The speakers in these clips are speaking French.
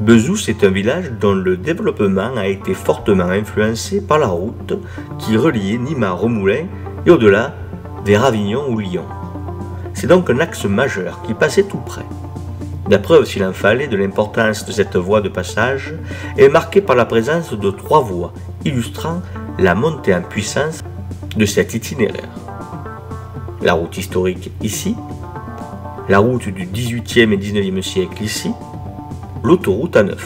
Bezous est un village dont le développement a été fortement influencé par la route qui reliait Nîmes à Remoulins et au-delà vers Avignon ou Lyon. C'est donc un axe majeur qui passait tout près. La preuve, s'il en fallait, de l'importance de cette voie de passage est marquée par la présence de 3 voies, illustrant la montée en puissance de cet itinéraire. La route historique ici, la route du XVIIIe et XIXe siècle ici, l'autoroute A9.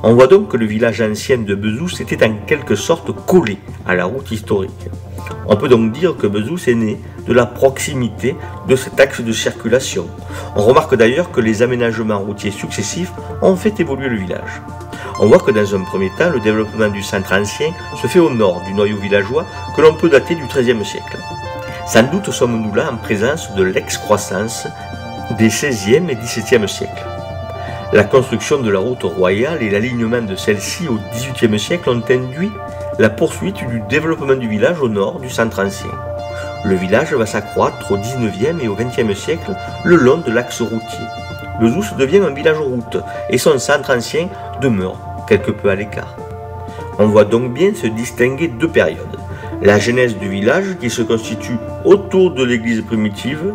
On voit donc que le village ancien de Bezous était en quelque sorte collé à la route historique. On peut donc dire que Bezous est né de la proximité de cet axe de circulation. On remarque d'ailleurs que les aménagements routiers successifs ont fait évoluer le village. On voit que dans un premier temps, le développement du centre ancien se fait au nord du noyau villageois que l'on peut dater du XIIIe siècle. Sans doute sommes-nous là en présence de l'excroissance des XVIe et XVIIe siècles. La construction de la route royale et l'alignement de celle-ci au XVIIIe siècle ont induit la poursuite du développement du village au nord du centre ancien. Le village va s'accroître au XIXe et au XXe siècle le long de l'axe routier. Bezous devient un village-route et son centre ancien demeure quelque peu à l'écart. On voit donc bien se distinguer 2 périodes. La genèse du village qui se constitue autour de l'église primitive.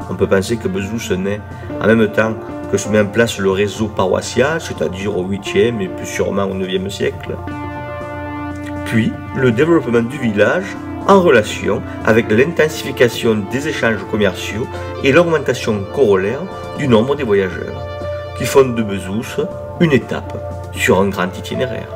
On peut penser que Bezous naît en même temps que se met en place le réseau paroissial, c'est-à-dire au 8e et plus sûrement au 9e siècle. Puis le développement du village en relation avec l'intensification des échanges commerciaux et l'augmentation corollaire du nombre des voyageurs, qui font de Bezous une étape sur un grand itinéraire.